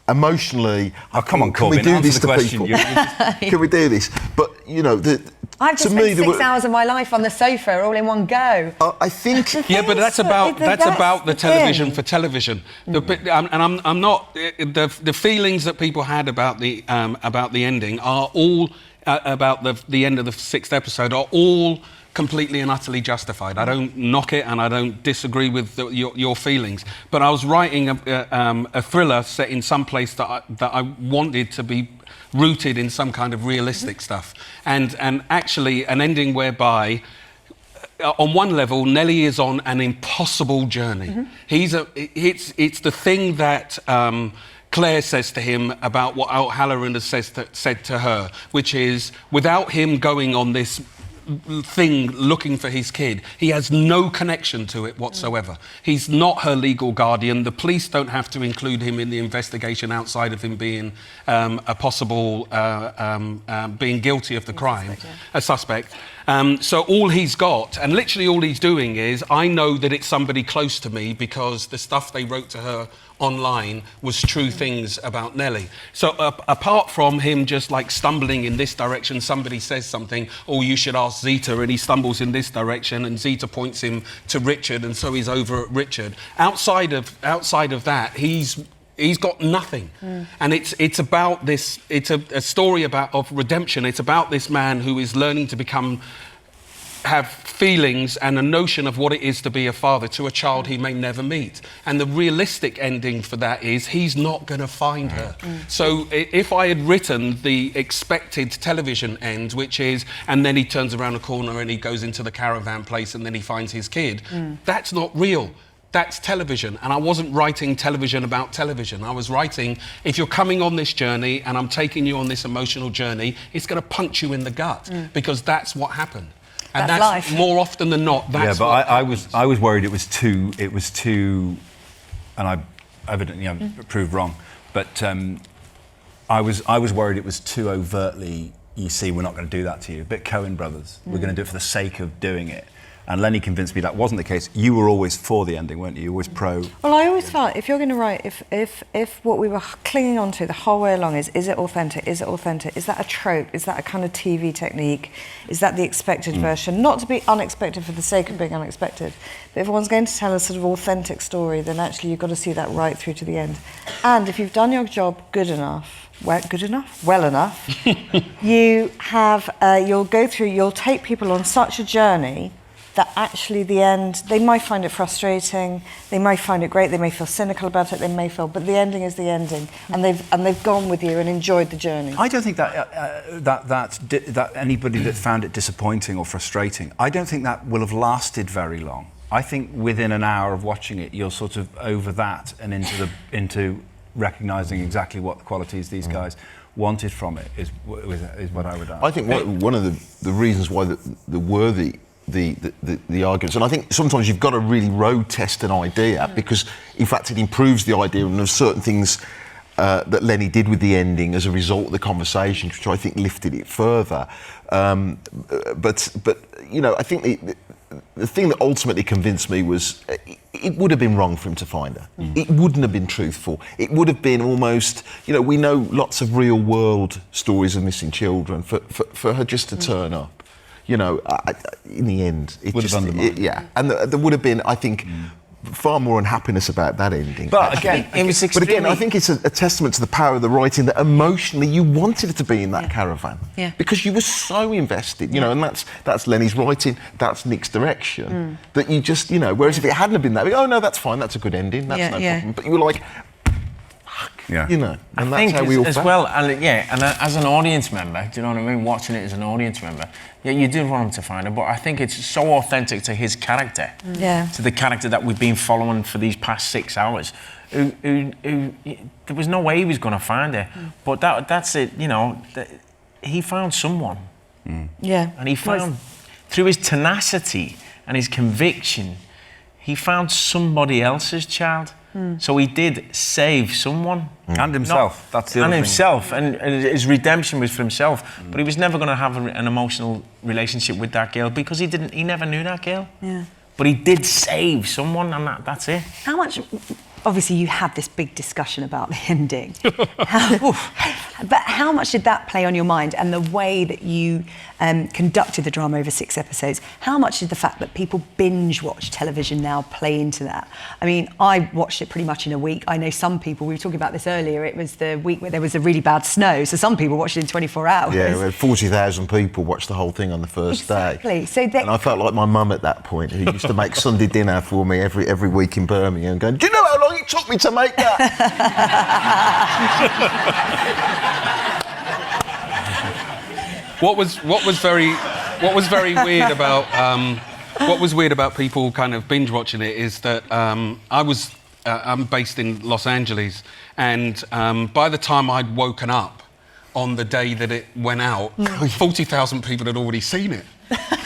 Speaker 5: Emotionally,
Speaker 4: come on,
Speaker 5: can we
Speaker 4: Corbin,
Speaker 5: do this
Speaker 4: the
Speaker 5: to
Speaker 4: question.
Speaker 5: people? Can we do this? But
Speaker 1: I've just spent 6 hours of my life on the sofa, all in one go.
Speaker 5: I think.
Speaker 2: Yeah, but that's about the television for television. I'm not. The feelings that people had about the ending are all about the end of the 6th episode are all completely and utterly justified. I don't knock it and I don't disagree with your feelings. But I was writing a thriller set in some place that I wanted to be rooted in some kind of realistic stuff. And actually an ending whereby on one level, Nelly is on an impossible journey. It's the thing that Claire says to him about what Halloran has said to her, which is, without him going on this thing looking for his kid, he has no connection to it whatsoever. He's not her legal guardian. The police don't have to include him in the investigation outside of him being a possible being guilty of the crime, a suspect. So all he's got, and literally all he's doing is, I know that it's somebody close to me because the stuff they wrote to her online was true things about Nelly. So apart from him just like stumbling in this direction, somebody says something, oh, you should ask Zita, and he stumbles in this direction, and Zita points him to Richard, and so he's over at Richard. Outside of that, he's got nothing. And it's about this, it's a story of redemption. It's about this man who is learning to have feelings and a notion of what it is to be a father to a child he may never meet. And the realistic ending for that is he's not going to find her. So if I had written the expected television end, which is, and then he turns around a corner and he goes into the caravan place and then he finds his kid, that's not real. That's television. And I wasn't writing television about television. I was writing, if you're coming on this journey and I'm taking you on this emotional journey, it's going to punch you in the gut because that's what happened. And that's
Speaker 1: life.
Speaker 2: More often than not. That's
Speaker 4: I was worried it was too, and I evidently am proved wrong. But I was worried it was too overtly. You see, we're not going to do that to you. A bit Coen Brothers. We're going to do it for the sake of doing it. And Lennie convinced me that wasn't the case. You were always for the ending, weren't you? You were always pro.
Speaker 3: Well, I always felt if you're going to write, if what we were clinging on to the whole way along is it authentic? Is it authentic? Is that a trope? Is that a kind of TV technique? Is that the expected version? Not to be unexpected for the sake of being unexpected, but if one's going to tell a sort of authentic story, then actually you've got to see that right through to the end. And if you've done your job well enough, you have, you'll take people on such a journey that actually the end, they might find it frustrating, they might find it great, they may feel cynical about it, they may feel, but the ending is the ending, and they've gone with you and enjoyed the journey.
Speaker 4: I don't think that anybody that found it disappointing or frustrating, I don't think that will have lasted very long. I think within an hour of watching it, you're sort of over that and into recognising exactly what the qualities these guys wanted from it is what I would ask.
Speaker 5: I think one of the reasons why the worthy the arguments, and I think sometimes you've got to really road test an idea because in fact it improves the idea, and there's certain things that Lennie did with the ending as a result of the conversation which I think lifted it further, but you know, I think the thing that ultimately convinced me was it would have been wrong for him to find her. It wouldn't have been truthful. It would have been almost, you know, we know lots of real world stories of missing children, for her just to turn up. You know, in the end, it
Speaker 4: would
Speaker 5: just,
Speaker 4: have undermined.
Speaker 5: and there would have been, I think, far more unhappiness about that ending.
Speaker 6: But again, it was extremely...
Speaker 5: But again, I think it's a testament to the power of the writing that emotionally you wanted it to be in that caravan.
Speaker 1: Yeah.
Speaker 5: Because you were so invested, you know, and that's Lennie's writing, that's Nick's direction, that you just, you know, whereas if it hadn't have been that, oh no, that's fine, that's a good ending, that's no problem. But you were like, you know, and that's how we all felt.
Speaker 6: Well, and as an audience member, do you know what I mean? Watching it as an audience member, yeah, you did want him to find her, but I think it's so authentic to his character, to the character that we've been following for these past 6 hours. Who there was no way he was going to find her, but that's it. You know, he found someone.
Speaker 3: Yeah,
Speaker 6: and he found through his tenacity and his conviction, he found somebody else's child. So he did save someone.
Speaker 4: And himself. That's the other thing.
Speaker 6: Himself. And his redemption was for himself. But he was never going to have an emotional relationship with that girl because he never knew that girl. Yeah. But he did save someone, and that's it.
Speaker 1: How much... Obviously, you had this big discussion about the ending. But how much did that play on your mind, and the way that you conducted the drama over 6 episodes? How much did the fact that people binge watch television now play into that? I mean, I watched it pretty much in a week. I know some people, we were talking about this earlier, it was the week where there was a really bad snow, so some people watched it in 24 hours.
Speaker 5: Yeah, we had 40,000 people watched the whole thing on the first day.
Speaker 1: So
Speaker 5: and I felt like my mum at that point, who used to make Sunday dinner for me every week in Birmingham, going, do you know how long it took me to make that?
Speaker 2: What was very weird about people kind of binge watching it is that I'm based in Los Angeles, and by the time I'd woken up on the day that it went out, 40,000 people had already seen it.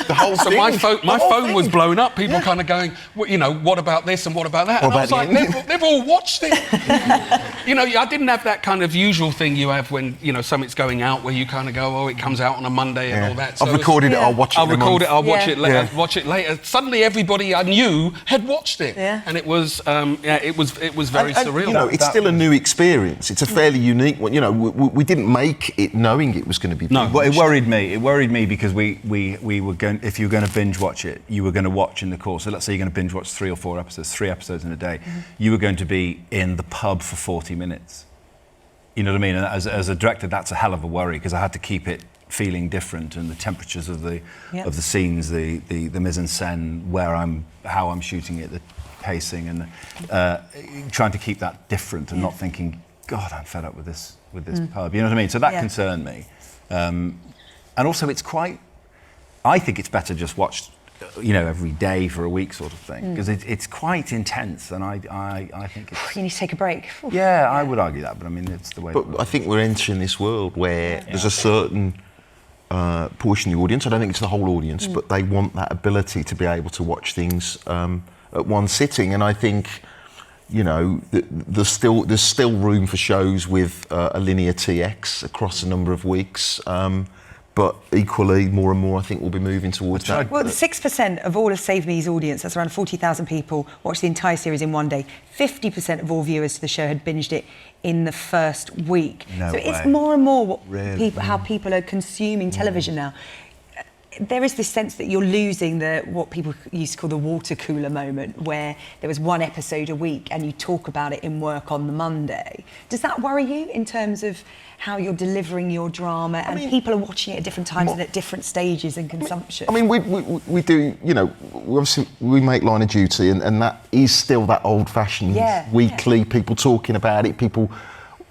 Speaker 5: The whole
Speaker 2: So
Speaker 5: thing.
Speaker 2: my phone was
Speaker 5: thing.
Speaker 2: blowing up. People kind of going, well, you know, what about this and what about that?
Speaker 5: What
Speaker 2: And I was
Speaker 5: about
Speaker 2: like,
Speaker 5: the end?
Speaker 2: they've all watched it. You know, I didn't have that kind of usual thing you have when, you know, something's going out where you kind of go, oh, it comes out on a Monday and all that. So
Speaker 5: I've recorded it, I'll watch it
Speaker 2: I'll
Speaker 5: in a
Speaker 2: record
Speaker 5: month.
Speaker 2: it, I'll watch
Speaker 1: Yeah.
Speaker 2: it later.
Speaker 5: Yeah.
Speaker 2: Watch it later. Suddenly everybody I knew had watched it.
Speaker 1: Yeah.
Speaker 2: And it was, it was very
Speaker 5: And,
Speaker 2: surreal.
Speaker 5: you know, it's still a new experience. It's a fairly unique one. You know, we didn't make it knowing it was going to be.
Speaker 2: No.
Speaker 4: Well, it worried me. It worried me because we were going. If you were going to binge watch it, you were going to watch in the course. So let's say you're going to binge watch 3 or 4 episodes, 3 episodes in a day. You were going to be in the pub for 40 minutes. You know what I mean? And as a director, that's a hell of a worry because I had to keep it feeling different and the temperatures of the scenes, the mise en scène, how I'm shooting it, the pacing, and trying to keep that different and not thinking, God, I'm fed up with this pub. You know what I mean? So that concerned me. And also, it's quite. I think it's better just watched, you know, every day for a week, sort of thing, because it's quite intense, and I think it's.
Speaker 1: You need to take a break.
Speaker 4: Yeah, I would argue that, but I mean, it's the way.
Speaker 5: But I think we're entering this world where there's a certain portion of the audience. I don't think it's the whole audience, but they want that ability to be able to watch things at one sitting, and I think. You know, there's still room for shows with a linear TX across a number of weeks, but equally, more and more, I think we'll be moving towards that.
Speaker 1: Well, 6% of all of Save Me's audience, that's around 40,000 people, watched the entire series in one day. 50% of all viewers to the show had binged it in the first week.
Speaker 4: No
Speaker 1: so
Speaker 4: way.
Speaker 1: it's more and more what
Speaker 4: Really?
Speaker 1: how people are consuming television now. There is this sense that you're losing what people used to call the water cooler moment, where there was one episode a week and you talk about it in work on the Monday. Does that worry you in terms of how you're delivering your drama and people are watching it at different times and at different stages in consumption?
Speaker 5: I mean, we do, you know, we make Line of Duty, and that is still that old-fashioned weekly, people talking about it, people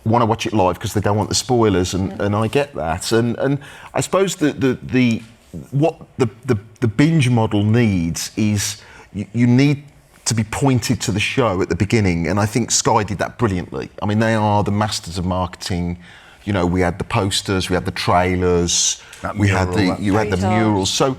Speaker 5: want to watch it live because they don't want the spoilers, and I get that. And I suppose what the binge model needs is you need to be pointed to the show at the beginning, and I think Sky did that brilliantly. I mean, they are the masters of marketing. You know, we had the posters, we had the trailers, you had the murals. So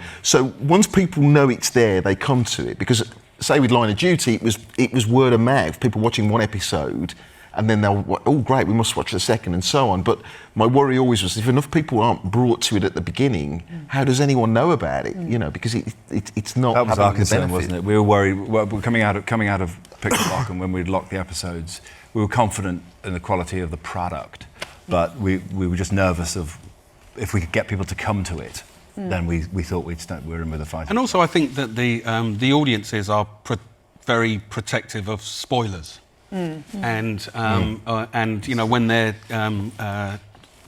Speaker 5: once people know it's there, they come to it, because say with Line of Duty, it was word of mouth, people watching one episode. And then they'll, oh great, we must watch the second, and so on. But my worry always was, if enough people aren't brought to it at the beginning, how does anyone know about it? You know, because it's not.
Speaker 4: That was our
Speaker 5: having the
Speaker 4: concern,
Speaker 5: benefit.
Speaker 4: wasn't it? We were worried. Well, coming out of Pick the Lock, and when we'd locked the episodes, we were confident in the quality of the product, but we were just nervous of if we could get people to come to it. Then we thought we were in with a fight.
Speaker 2: And also, I think that the audiences are very protective of spoilers. And you know, when they're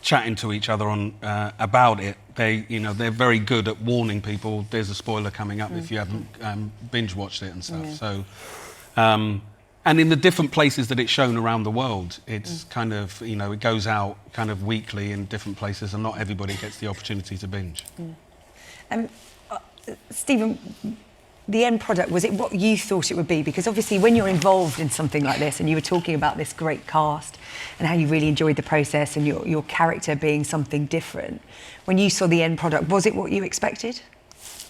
Speaker 2: chatting to each other on about it, they're very good at warning people. There's a spoiler coming up if you haven't binge watched it and stuff. So, and in the different places that it's shown around the world, it's kind of, you know, it goes out kind of weekly in different places, and not everybody gets the opportunity to binge.
Speaker 1: Stephen, the end product, was it what you thought it would be? Because obviously when you're involved in something like this, and you were talking about this great cast and how you really enjoyed the process and your character being something different, when you saw the end product, was it what you expected?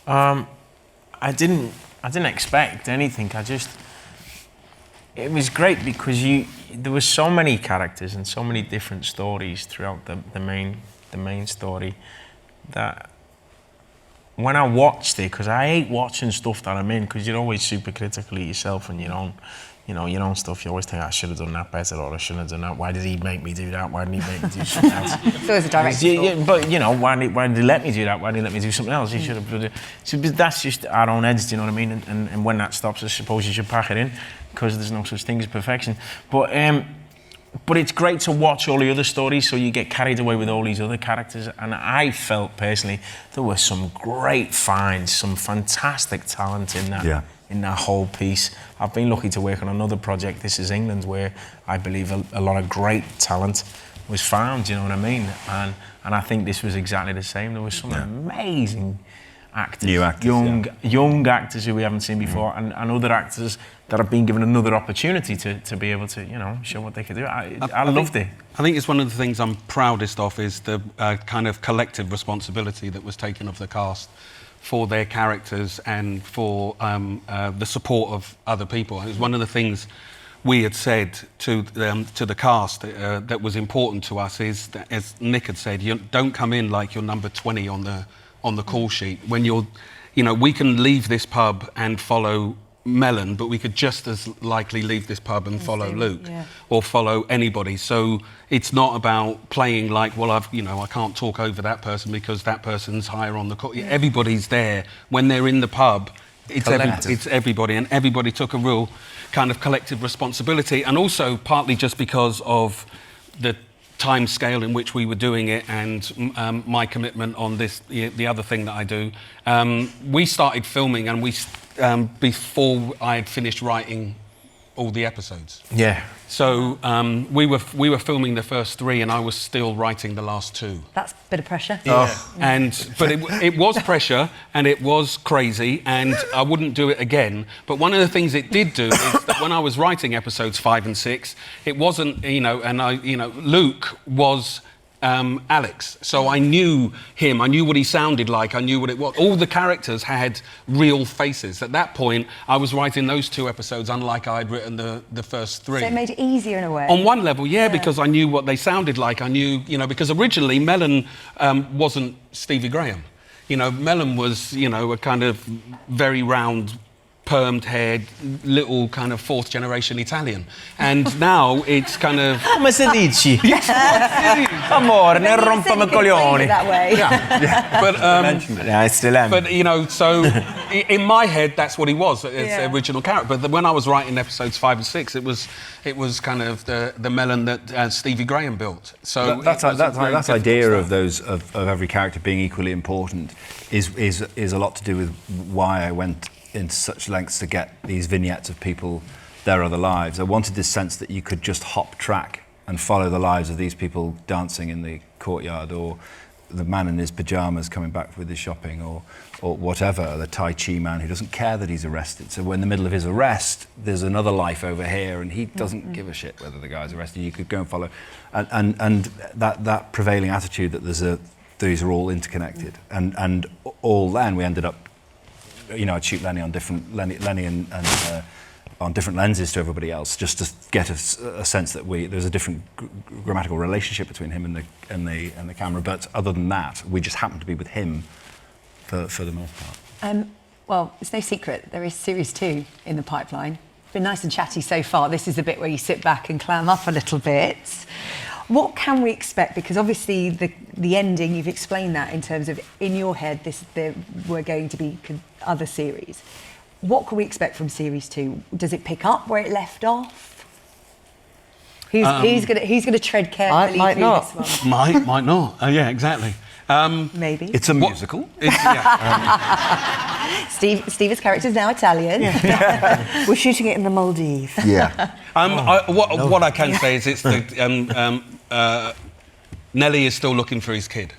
Speaker 6: I didn't expect anything. It was great because there were so many characters and so many different stories throughout the main story that when I watched it, because I hate watching stuff that I'm in, because you're always super critical of yourself and your own stuff. You always think, I should have done that better, or I shouldn't have done that. Why did he make me do that? Why didn't he make me do something else?
Speaker 1: So as a director.
Speaker 6: But you know, why did he let me do that? Why did he let me do something else? He should have. So that's just our own heads, do you know what I mean? And when that stops, I suppose you should pack it in, because there's no such thing as perfection. But it's great to watch all the other stories, so you get carried away with all these other characters. And I felt personally there were some great finds, some fantastic talent in that whole piece. I've been lucky to work on another project, This Is England, where I believe a lot of great talent was found, you know what I mean? And I think this was exactly the same. There was some amazing actors.
Speaker 4: New actors,
Speaker 6: young actors who we haven't seen before, and other actors that have been given another opportunity to be able to, you know, show what they could do. I loved it.
Speaker 2: I think it's one of the things I'm proudest of is the kind of collective responsibility that was taken of the cast for their characters and for the support of other people. And it was one of the things we had said to the cast that was important to us is that, as Nick had said, you don't come in like you're number 20 on the call sheet. When you're, you know, we can leave this pub and follow Melon, but we could just as likely leave this pub and follow Luke or follow anybody. So it's not about playing like, well, I can't talk over that person because that person's higher on the call. Everybody's there. When they're in the pub, it's everybody, and everybody took a real kind of collective responsibility, and also partly just because of the time scale in which we were doing it and my commitment on this, the other thing that I do. We started filming and before I had finished writing all the episodes.
Speaker 6: Yeah.
Speaker 2: So we were filming the first 3 and I was still writing the last 2.
Speaker 1: That's a bit of pressure.
Speaker 2: Yeah. But it was pressure and it was crazy and I wouldn't do it again. But one of the things it did do is that when I was writing episodes 5 and 6, it wasn't, Luke was Alex. So I knew him, I knew what he sounded like, I knew what it was. All the characters had real faces. At that point, I was writing those 2 episodes unlike I'd written the first 3.
Speaker 1: So it made it easier in a way?
Speaker 2: On one level, yeah, because I knew what they sounded like. I knew, because originally Melon wasn't Stevie Graham. Melon was, a kind of very round, permed haired, little kind of 4th generation Italian. And now it's kind of...
Speaker 6: Come se dici? Amore, ne rompami i coglioni.
Speaker 1: That way.
Speaker 2: But,
Speaker 6: I still am.
Speaker 2: But, so in my head, that's what he was, as the original character. But when I was writing episodes 5 and 6, it was kind of the Melon that Stevie Graham built. So
Speaker 4: that idea of those of every character being equally important is a lot to do with why I went into such lengths to get these vignettes of people, their other lives. I wanted this sense that you could just hop track and follow the lives of these people dancing in the courtyard, or the man in his pyjamas coming back with his shopping, or whatever, the Tai Chi man who doesn't care that he's arrested. So in the middle of his arrest, there's another life over here and he doesn't give a shit whether the guy's arrested. You could go and follow. And that prevailing attitude that these are all interconnected. And all then we ended up, I'd shoot Lennie on different on different lenses to everybody else, just to get a sense that there's a different grammatical relationship between him and the camera. But other than that, we just happened to be with him for the most part.
Speaker 1: Well, it's no secret there is series 2 in the pipeline. It's been nice and chatty so far. This is the bit where you sit back and clam up a little bit. What can we expect? Because obviously the ending, you've explained that in terms of, in your head, we're going to be other series. What can we expect from series 2? Does it pick up where it left off? Who's going to tread carefully
Speaker 3: might
Speaker 1: through
Speaker 3: not.
Speaker 1: this one?
Speaker 2: Might not. Oh, yeah, exactly.
Speaker 1: Maybe.
Speaker 4: It's a musical.
Speaker 1: Steve's character is now Italian.
Speaker 3: We're shooting it in the Maldives.
Speaker 5: Yeah.
Speaker 2: What I can say is it's Nelly is still looking for his kid.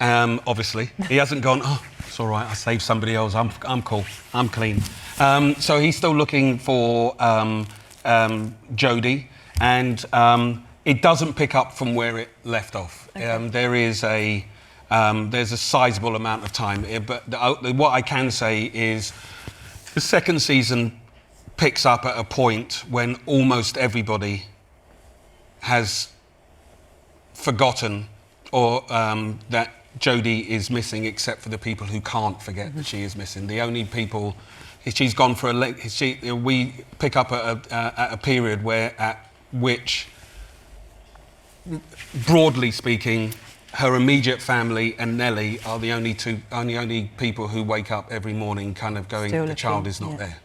Speaker 2: Obviously, he hasn't gone. Oh, it's all right. I saved somebody else. I'm cool. I'm clean. So he's still looking for Jody, and it doesn't pick up from where it left off. Okay. There's a sizable amount of time, but what I can say is the second season picks up at a point when almost everybody has forgotten or that Jody is missing, except for the people who can't forget that she is missing. The only people she's gone for we pick up at a period at which, broadly speaking, her immediate family and Nelly are the only people who wake up every morning kind of going, the child is not there.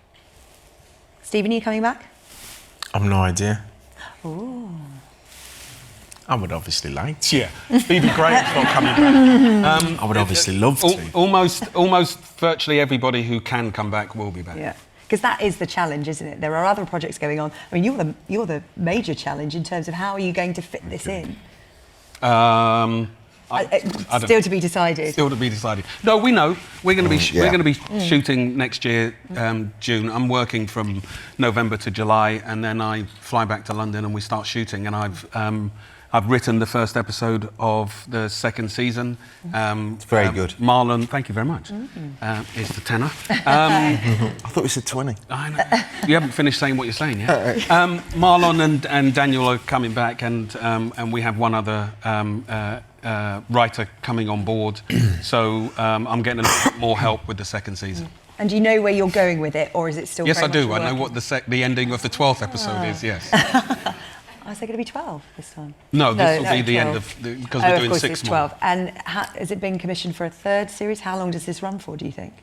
Speaker 1: Stephen, are you coming back?
Speaker 6: I've no idea.
Speaker 1: Ooh.
Speaker 6: I would obviously like to.
Speaker 2: Yeah, Stephen Graham's not coming back.
Speaker 6: I would obviously love to.
Speaker 2: Almost virtually everybody who can come back will be back.
Speaker 1: Yeah, because that is the challenge, isn't it? There are other projects going on. I mean, you're the major challenge in terms of how are you going to fit this in? Still to be decided.
Speaker 2: Still to be decided. No, we know. We're going to be shooting next year, June. I'm working from November to July, and then I fly back to London and we start shooting. And I've written the first episode of the second season.
Speaker 4: It's very good.
Speaker 2: Marlon, thank you very much. Is the tenor.
Speaker 5: I thought we said 20.
Speaker 2: I know. You haven't finished saying what you're saying yet. Marlon and Daniel are coming back, and we have one other writer coming on board. So I'm getting a little bit more help with the second season.
Speaker 1: And do you know where you're going with it, or is it still?
Speaker 2: Yes,
Speaker 1: very
Speaker 2: I do.
Speaker 1: much
Speaker 2: I know what the ending of the 12th episode is. Yes.
Speaker 1: Is there going to be 12 this time?
Speaker 2: No, this will be the
Speaker 1: 12.
Speaker 2: end of because we're doing 6 more.
Speaker 1: 12. And has it been commissioned for a third series? How long does this run for, do you think?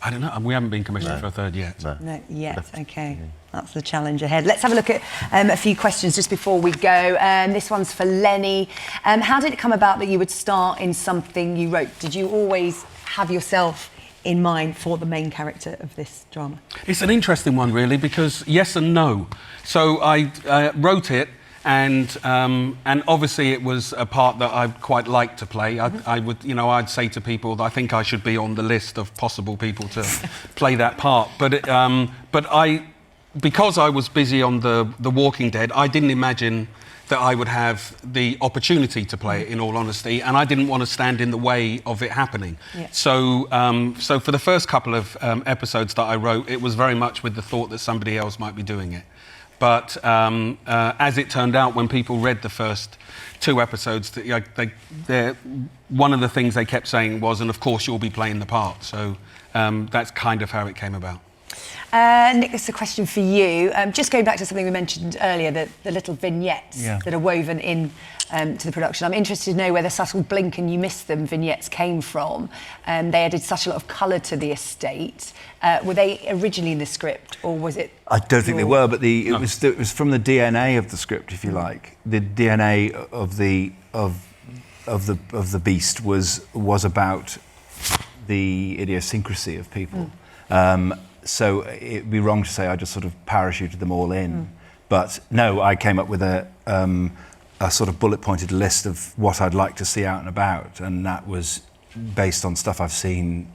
Speaker 2: I don't know. We haven't been commissioned for a third yet.
Speaker 1: Not yet. Okay. That's the challenge ahead. Let's have a look at a few questions just before we go. This one's for Lennie. How did it come about that you would star in something you wrote? Did you always have yourself in mind for the main character of this drama?
Speaker 2: It's an interesting one, really, because yes and no. So I wrote it, and obviously it was a part that I quite liked to play. I would, I'd say to people that I think I should be on the list of possible people to play that part. But because I was busy on the Walking Dead, I didn't imagine that I would have the opportunity to play it, in all honesty, and I didn't want to stand in the way of it happening. Yeah. So for the first couple of episodes that I wrote, it was very much with the thought that somebody else might be doing it. But as it turned out, when people read the first 2 episodes, one of the things they kept saying was, and of course you'll be playing the part. So that's kind of how it came about.
Speaker 1: Nick, this is a question for you. Just going back to something we mentioned earlier, the little vignettes that are woven in to the production. I'm interested to know where the subtle blink and you missed them vignettes came from. They added such a lot of colour to the estate. Were they originally in the script, or was it?
Speaker 4: I don't think they were, but it was from the DNA of the script, if you like. The DNA of the beast was about the idiosyncrasy of people. So it'd be wrong to say I just sort of parachuted them all in. But no, I came up with a sort of bullet-pointed list of what I'd like to see out and about, and that was based on stuff I've seen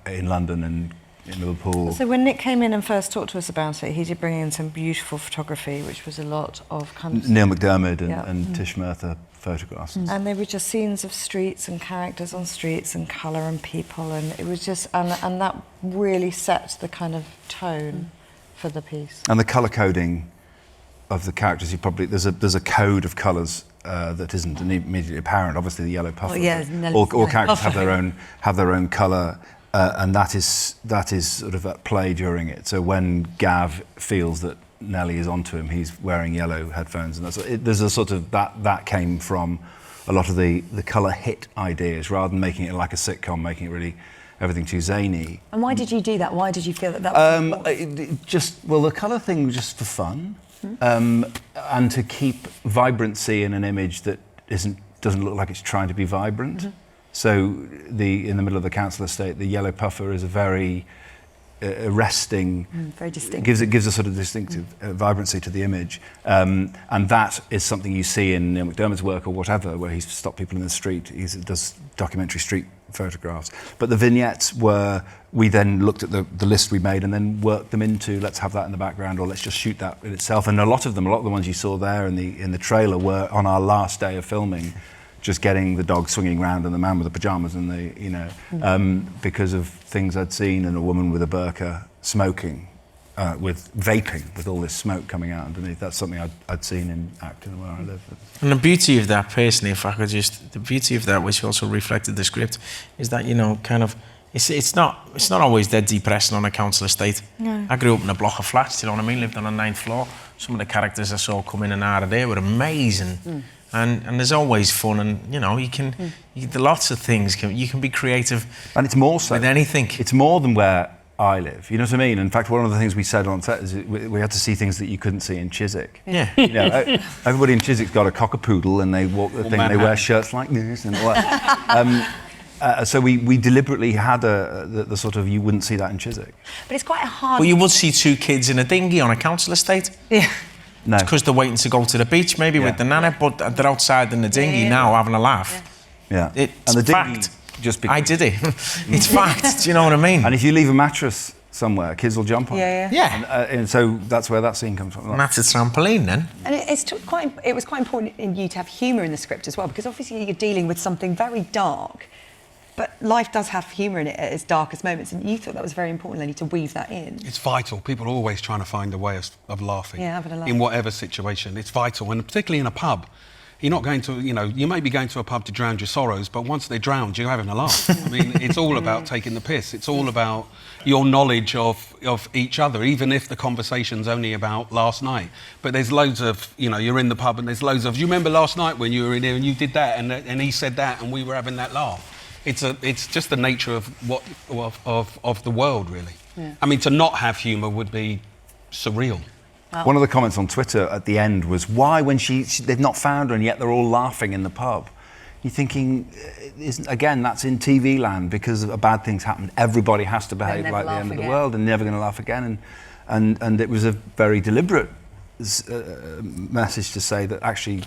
Speaker 4: in London and in Liverpool.
Speaker 3: So when Nick came in and first talked to us about it, he did bring in some beautiful photography, which was a lot of kind of...
Speaker 4: Neil McDermott and Tish Murtha photographs.
Speaker 3: And they were just scenes of streets and characters on streets and colour and people, and it was just... And that really set the kind of tone for the piece.
Speaker 4: And the colour coding of the characters, there's a code of colours that isn't immediately apparent. Obviously, the yellow puffer. All characters have their own colour, and that is sort of at play during it. So when Gav feels that Nelly is onto him, he's wearing yellow headphones, and there's a sort of that came from a lot of the colour hit ideas, rather than making it like a sitcom, making it really everything too zany.
Speaker 1: And why did you do that? Why did you feel that was
Speaker 4: the colour thing was just for fun. And to keep vibrancy in an image that doesn't look like it's trying to be vibrant. So in the middle of the council estate, the yellow puffer is a very arresting,
Speaker 1: very distinct.
Speaker 4: Gives a sort of distinctive vibrancy to the image, and that is something you see in Neil McDermott's work or whatever, where he's stopped people in the street. He does documentary street photographs. But the vignettes we then looked at the list we made and then worked them into, let's have that in the background, or let's just shoot that in itself. And a lot of the ones you saw there in the trailer were on our last day of filming, just getting the dog swinging around and the man with the pajamas and because of things I'd seen, and a woman with a burqa smoking, with vaping, with all this smoke coming out underneath. That's something I'd seen in Acton, where I live.
Speaker 6: And the beauty of that, personally, the beauty of that, which also reflected the script, is that, it's not always dead depressing on a council estate.
Speaker 3: No.
Speaker 6: I grew up in a block of flats, you know what I mean? Lived on a 9th floor. Some of the characters I saw come in and out of there were amazing. And there's always fun, and lots of things. You can be creative,
Speaker 4: and it's more so
Speaker 6: with anything.
Speaker 4: It's more than where I live. You know what I mean? In fact, one of the things we said on set is we had to see things that you couldn't see in Chiswick.
Speaker 6: Yeah.
Speaker 4: Everybody in Chiswick's got a cockapoodle, and they walk the thing. They wear shirts like this, and all that. So we deliberately had the sort of, you wouldn't see that in Chiswick.
Speaker 1: But it's quite a hard...
Speaker 6: Well, you would see 2 kids in a dinghy on a council estate.
Speaker 1: Yeah.
Speaker 4: No.
Speaker 6: Because they're waiting to go to the beach, maybe with the nana, but they're outside in the dinghy now having a laugh.
Speaker 4: Yeah.
Speaker 6: It's
Speaker 4: and the dinghy
Speaker 6: fact.
Speaker 4: just
Speaker 6: I did it. It's fact. Do you know what I mean?
Speaker 4: And if you leave a mattress somewhere, kids will jump on it.
Speaker 6: Yeah.
Speaker 4: And so that's where that scene comes from.
Speaker 6: And that's a trampoline then.
Speaker 1: And it was quite important in you to have humour in the script as well, because obviously you're dealing with something very dark, but life does have humour in it at its darkest moments, and you thought that was very important, Lennie, to weave that in.
Speaker 2: It's vital. People are always trying to find a way of laughing.
Speaker 1: Yeah, having a laugh.
Speaker 2: In whatever situation. It's vital, and particularly in a pub. You're not going to, you may be going to a pub to drown your sorrows, but once they're drowned, you're having a laugh. I mean, it's all about taking the piss. It's all about your knowledge of each other, even if the conversation's only about last night. But there's loads of, you're in the pub and there's loads of, you remember last night when you were in here and you did that and he said that and we were having that laugh. It's just the nature of of the world, really. Yeah. I mean, to not have humour would be surreal.
Speaker 4: Wow. One of the comments on Twitter at the end was, why, when they've not found her and yet they're all laughing in the pub? You're thinking, again, that's in TV land, because bad things happen. Everybody has to behave like the end of the world and never going to laugh again. And it was a very deliberate message to say that actually,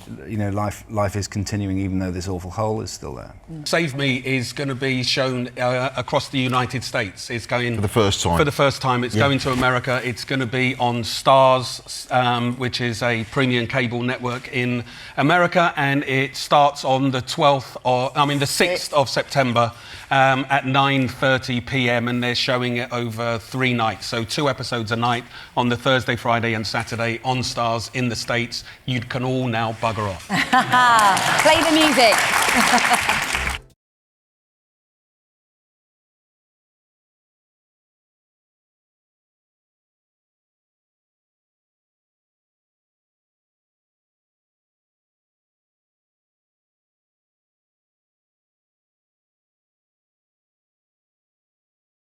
Speaker 4: life is continuing even though this awful hole is still there.
Speaker 2: Save Me is going to be shown across the United States. It's going
Speaker 5: for the first time.
Speaker 2: For the first time, it's going to America. It's going to be on Stars, which is a premium cable network in America, and it starts on the 6th of September at 9:30 p.m. and they're showing it over 3 nights. So 2 episodes a night on the Thursday, Friday, and Saturday on Stars in the States. You can all now bugger off.
Speaker 1: Play the music.